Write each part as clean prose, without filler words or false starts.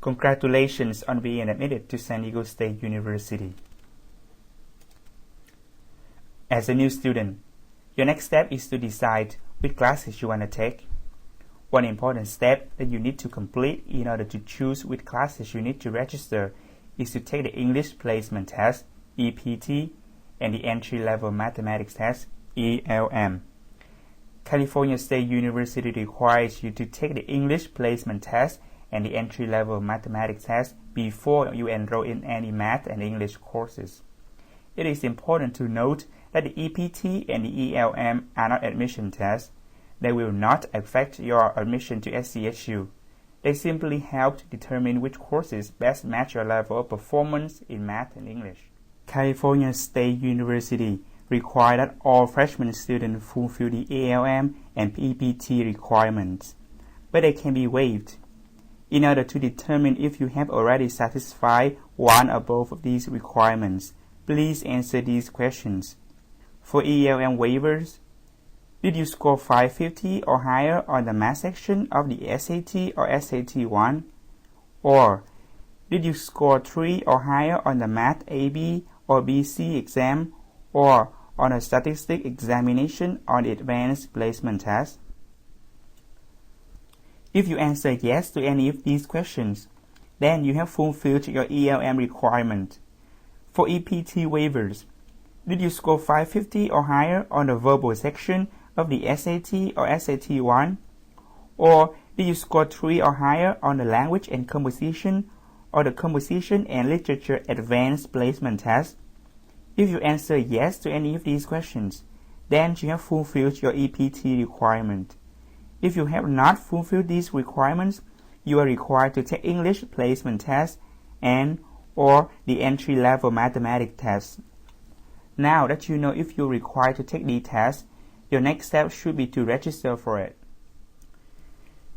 Congratulations on being admitted to San Diego State University. As a new student, your next step is to decide which classes you want to take. One important step that you need to complete in order to choose which classes you need to register is to take the English Placement Test, EPT, and the Entry-Level Mathematics Test, ELM. California State University requires you to take the English Placement Test and the Entry-Level Mathematics Test before you enroll in any math and English courses. It is important to note that the EPT and the ELM are not admission tests. They will not affect your admission to SDSU. They simply help to determine which courses best match your level of performance in math and English. California State University requires that all freshman students fulfill the ELM and EPT requirements, but they can be waived. In order to determine if you have already satisfied one or both of these requirements, please answer these questions. For ELM waivers, did you score 550 or higher on the math section of the SAT or SAT-1? Or did you score 3 or higher on the Math AB or BC exam or on a statistics examination on the Advanced Placement Test? If you answer yes to any of these questions, then you have fulfilled your ELM requirement. For EPT waivers, did you score 550 or higher on the verbal section of the SAT or SAT-1? Or did you score 3 or higher on the Language and Composition or the Composition and Literature Advanced Placement Test? If you answer yes to any of these questions, then you have fulfilled your EPT requirement. If you have not fulfilled these requirements, you are required to take English Placement Test and or the Entry-Level Mathematics Test. Now that you know if you're required to take the test, your next step should be to register for it.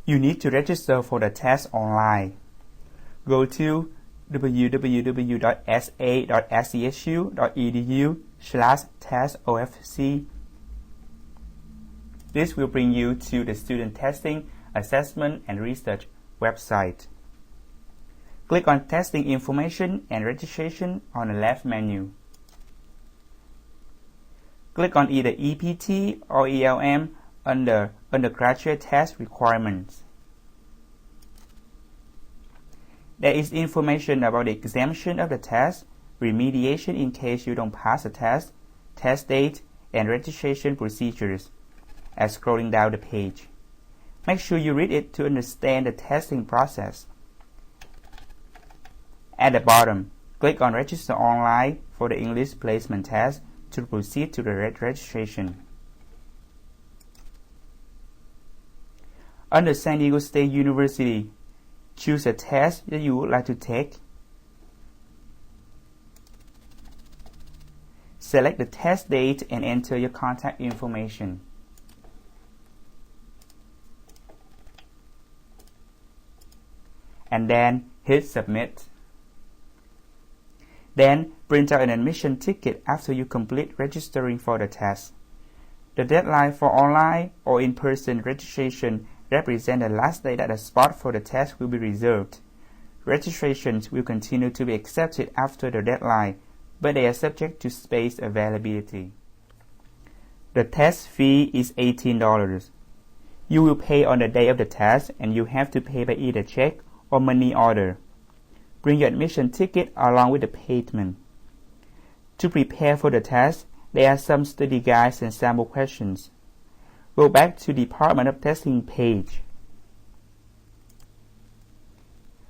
You need to register for the test online. Go to www.sa.sdsu.edu/testofc. This will bring you to the Student Testing, Assessment and Research website. Click on Testing Information and Registration on the left menu. Click on either EPT or ELM under Undergraduate Test Requirements. There is information about the exemption of the test, remediation in case you don't pass the test date, and registration procedures. As scrolling down the page, make sure you read it to understand the testing process. At the bottom, click on Register Online for the English Placement Test to proceed to the registration. Under San Diego State University, choose a test that you would like to take. Select the test date and enter your contact information. And then hit Submit. Then print out an admission ticket after you complete registering for the test. The deadline for online or in-person registration represents the last day that a spot for the test will be reserved. Registrations will continue to be accepted after the deadline, but they are subject to space availability. The test fee is $18. You will pay on the day of the test, and you have to pay by either check or money order. Bring your admission ticket along with the payment. To prepare for the test, there are some study guides and sample questions. Go back to the Department of Testing page.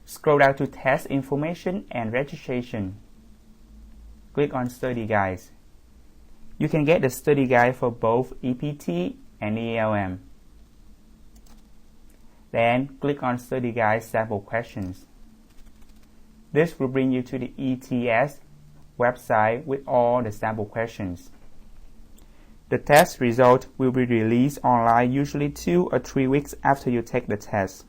Scroll down to Test Information and Registration. Click on Study Guides. You can get the study guide for both EPT and ELM. Then click on Study Guide Sample Questions. This will bring you to the ETS website with all the sample questions. The test result will be released online usually 2 or 3 weeks after you take the test.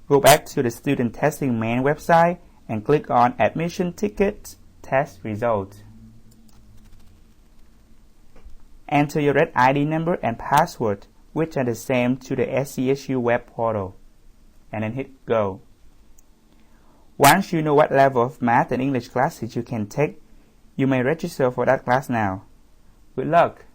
Go back to the Student Testing main website and click on Admission Tickets Test Result. Enter your red ID number and password, which are the same to the SDSU web portal. and then hit Go. Once you know what level of math and English classes you can take, you may register for that class now. Good luck!